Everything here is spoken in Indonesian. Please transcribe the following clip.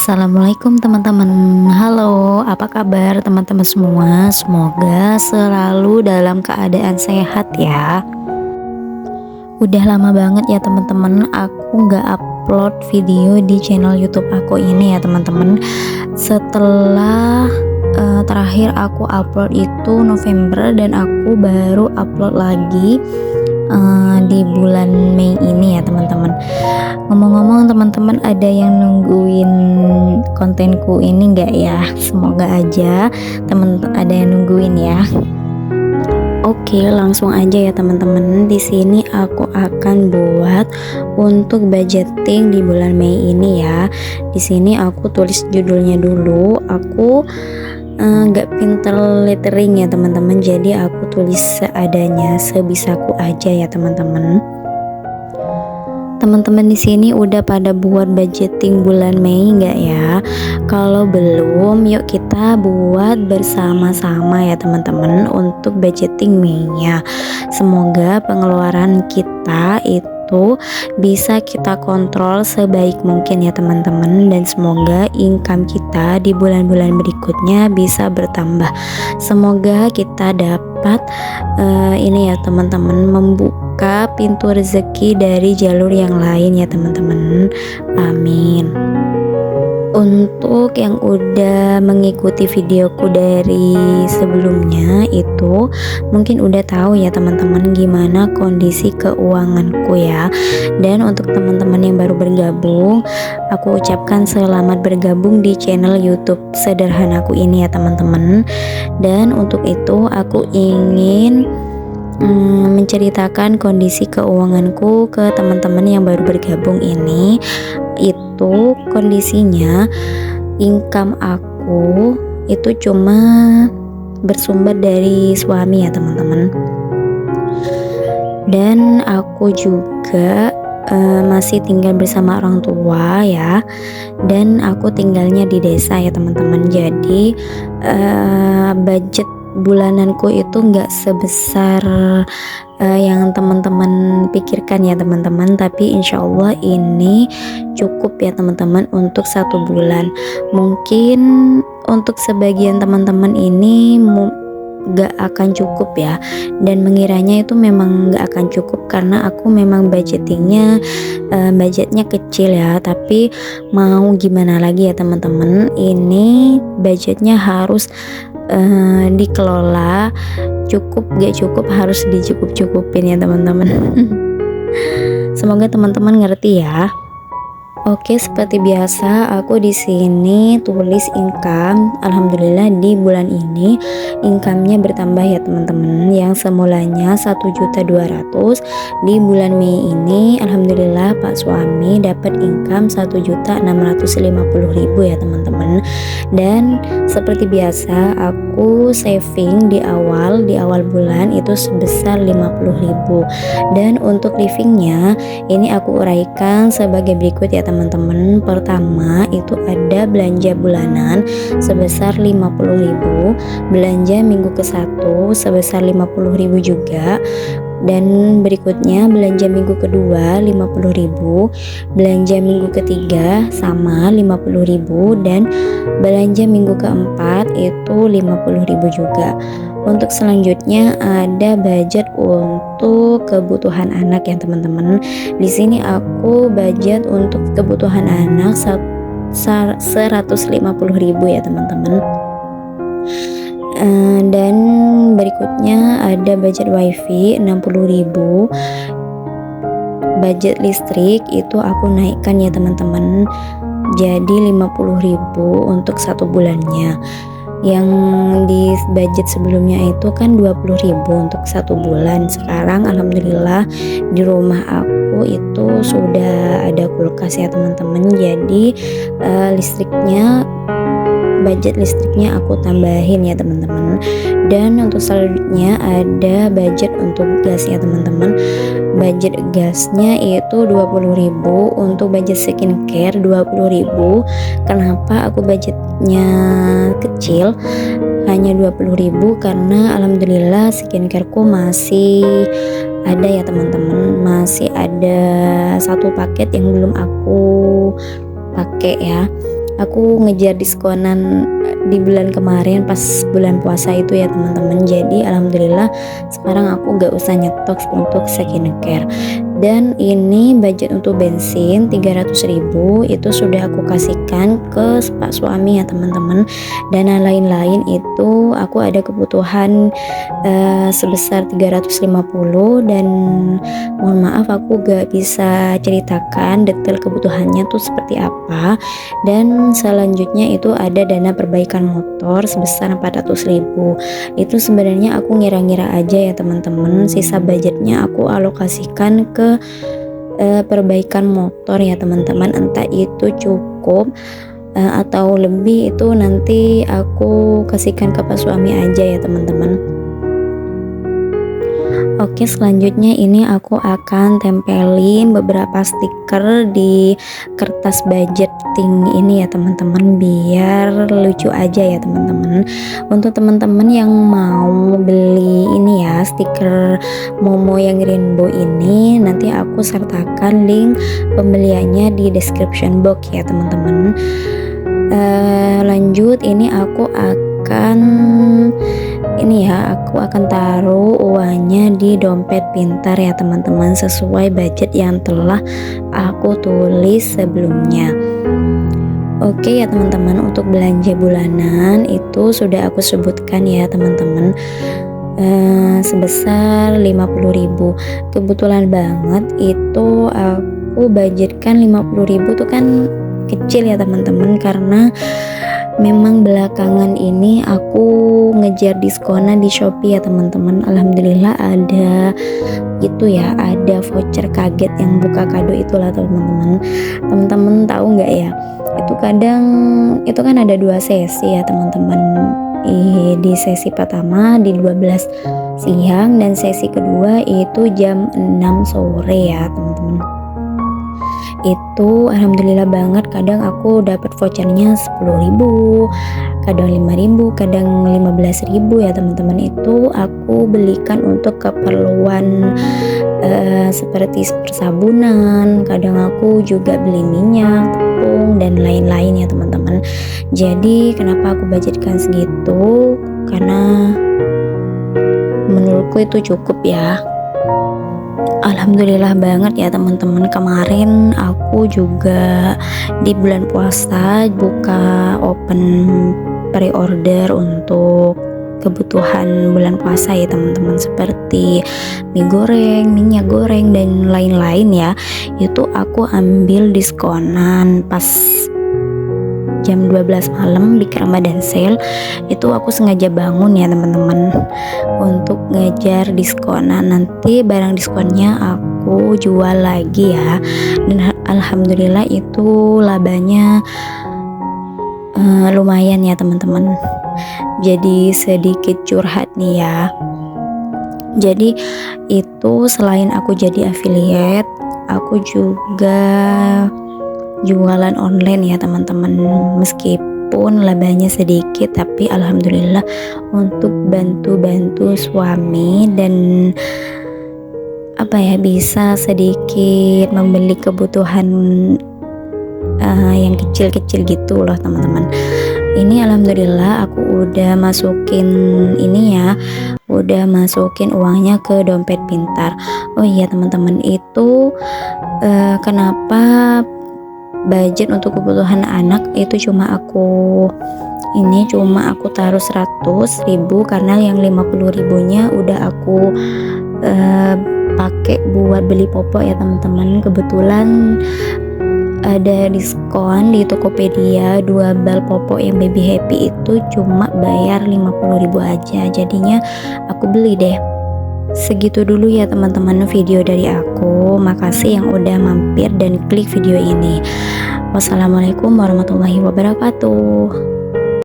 Assalamualaikum teman-teman. Halo, apa kabar teman-teman semua? Semoga selalu dalam keadaan sehat ya. Udah lama banget ya teman-teman aku nggak upload video di channel YouTube aku ini ya teman-teman. Setelah terakhir aku upload itu November dan aku baru upload lagi di bulan Mei ini ya teman-teman. Ngomong-ngomong teman-teman, ada yang nungguin kontenku ini enggak ya? Semoga aja teman ada yang nungguin ya. Oke, langsung aja ya teman-teman. Di sini aku akan buat untuk budgeting di bulan Mei ini ya. Di sini aku tulis judulnya dulu. Aku nggak pinter lettering ya teman-teman, jadi aku tulis seadanya, sebisaku aja ya teman-teman. Teman-teman di sini udah pada buat budgeting bulan Mei nggak ya? Kalau belum, yuk kita buat bersama-sama ya teman-teman untuk budgeting Mei-nya. Semoga pengeluaran kita itu bisa kita kontrol sebaik mungkin ya teman-teman, dan semoga income kita di bulan-bulan berikutnya bisa bertambah. Semoga kita dapat ini ya teman-teman, membuka pintu rezeki dari jalur yang lain ya teman-teman. Amin. Untuk yang udah mengikuti videoku dari sebelumnya itu mungkin udah tahu ya teman-teman gimana kondisi keuanganku ya. Dan untuk teman-teman yang baru bergabung, aku ucapkan selamat bergabung di channel YouTube sederhanaku ini ya teman-teman. Dan untuk itu aku ingin menceritakan kondisi keuanganku ke teman-teman yang baru bergabung ini. Itu kondisinya income aku itu cuma bersumber dari suami ya teman-teman, dan aku juga masih tinggal bersama orang tua ya, dan aku tinggalnya di desa ya teman-teman. Jadi budget bulananku itu nggak sebesar yang teman-teman pikirkan ya teman-teman, tapi insya Allah ini cukup ya teman-teman untuk 1 bulan. Mungkin untuk sebagian teman-teman ini gak akan cukup ya, dan mengiranya itu memang gak akan cukup karena aku memang budgetnya kecil ya. Tapi mau gimana lagi ya teman-teman, ini budgetnya harus dikelola. Cukup gak cukup harus dicukup-cukupin ya teman-teman. Semoga teman-teman ngerti ya. Oke, seperti biasa aku di sini tulis income. Alhamdulillah di bulan ini income-nya bertambah ya teman-teman. Yang semulanya 1.200.000, di bulan Mei ini alhamdulillah Pak suami dapat income 1.650.000 ya teman-teman. Dan seperti biasa aku saving di awal bulan itu sebesar 50.000. Dan untuk livingnya ini aku uraikan sebagai berikut ya teman-teman. Pertama itu ada belanja bulanan sebesar 50.000, belanja minggu ke-1 sebesar 50.000 juga, dan berikutnya belanja minggu kedua 50.000, belanja minggu ketiga sama 50.000, dan belanja minggu keempat itu 50.000 juga. Untuk selanjutnya ada budget untuk kebutuhan anak ya teman-teman. Di sini aku budget untuk kebutuhan anak 150.000 ya teman-teman. Dan berikutnya ada budget wifi 60.000. Budget listrik itu aku naikkan ya teman-teman, jadi 50.000 untuk 1 bulannya. Yang di budget sebelumnya itu kan 20.000 untuk 1 bulan. Sekarang alhamdulillah di rumah aku itu sudah ada kulkas ya teman-teman, jadi budget listriknya aku tambahin ya teman-teman. Dan untuk selanjutnya ada budget untuk gas ya teman-teman. Budget gasnya itu 20.000, untuk budget skincare 20.000. Kenapa aku budgetnya kecil hanya 20.000? Karena alhamdulillah skincareku masih ada ya teman-teman, masih ada 1 paket yang belum aku pakai ya. aku ngejar diskonan di bulan kemarin pas bulan puasa itu ya teman-teman. Jadi alhamdulillah sekarang aku gak usah nyetok untuk skincare. Dan ini budget untuk bensin 300.000 itu sudah aku kasihkan ke pak suami ya teman-teman. Dan lain-lain itu aku ada kebutuhan sebesar 350, dan mohon maaf aku gak bisa ceritakan detail kebutuhannya tuh seperti apa. Dan selanjutnya itu ada dana perbaikan motor sebesar 400.000. Itu sebenarnya aku ngira-ngira aja ya teman-teman, sisa budgetnya aku alokasikan ke perbaikan motor ya teman-teman. Entah itu cukup atau lebih, itu nanti aku kasihkan ke pak suami aja ya teman-teman. Oke, selanjutnya ini aku akan tempelin beberapa stiker di kertas budgeting ini ya teman-teman, biar lucu aja ya teman-teman. Untuk teman-teman yang mau beli ini ya, stiker Momo yang rainbow ini, nanti aku sertakan link pembeliannya di description box ya teman-teman. Lanjut, ini aku akan taruh uangnya di dompet pintar ya teman-teman, sesuai budget yang telah aku tulis sebelumnya. Oke ya teman-teman, untuk belanja bulanan itu sudah aku sebutkan ya teman-teman, sebesar 50.000. Kebetulan banget itu aku budgetkan 50.000 tuh kan kecil ya teman-teman, karena memang belakangan ini aku ngejar diskonan di Shopee ya teman-teman. Alhamdulillah ada ada voucher kaget yang buka kado itulah teman-teman. Teman-teman tahu nggak ya, itu kadang itu kan ada 2 sesi ya teman-teman. Di sesi pertama di 12 siang dan sesi kedua itu jam 6 sore ya teman-teman. Itu alhamdulillah banget, kadang aku dapat vouchernya 10.000, kadang 5.000, kadang 15.000 ya teman-teman. Itu aku belikan untuk keperluan seperti persabunan, kadang aku juga beli minyak, tepung, dan lain-lain ya teman-teman. Jadi kenapa aku budgetkan segitu, karena menurutku itu cukup ya. Alhamdulillah banget ya teman-teman, kemarin aku juga di bulan puasa buka open pre-order untuk kebutuhan bulan puasa ya teman-teman, seperti mie goreng, minyak goreng, dan lain-lain ya. Itu aku ambil diskonan pas jam 12 malam di Ramadan sale. Itu aku sengaja bangun ya teman-teman untuk ngejar diskonan. Nanti barang diskonnya aku jual lagi ya, dan alhamdulillah itu labanya lumayan ya teman-teman. Jadi sedikit curhat nih ya. Jadi itu selain aku jadi affiliate, aku juga jualan online ya teman-teman. Meskipun labanya sedikit, tapi alhamdulillah untuk bantu suami dan bisa sedikit membeli kebutuhan yang kecil-kecil gitu loh teman-teman. Ini alhamdulillah aku udah masukin uangnya ke dompet pintar. Oh iya teman-teman, itu kenapa budget untuk kebutuhan anak itu cuma aku taruh 100.000, karena yang 50.000-nya udah aku pakai buat beli popok ya teman-teman. Kebetulan ada diskon di Tokopedia, 2 bal popok yang baby happy itu cuma bayar 50.000 aja, jadinya aku beli deh. Segitu dulu ya teman-teman video dari aku. Makasih yang udah mampir dan klik video ini. Wassalamualaikum warahmatullahi wabarakatuh.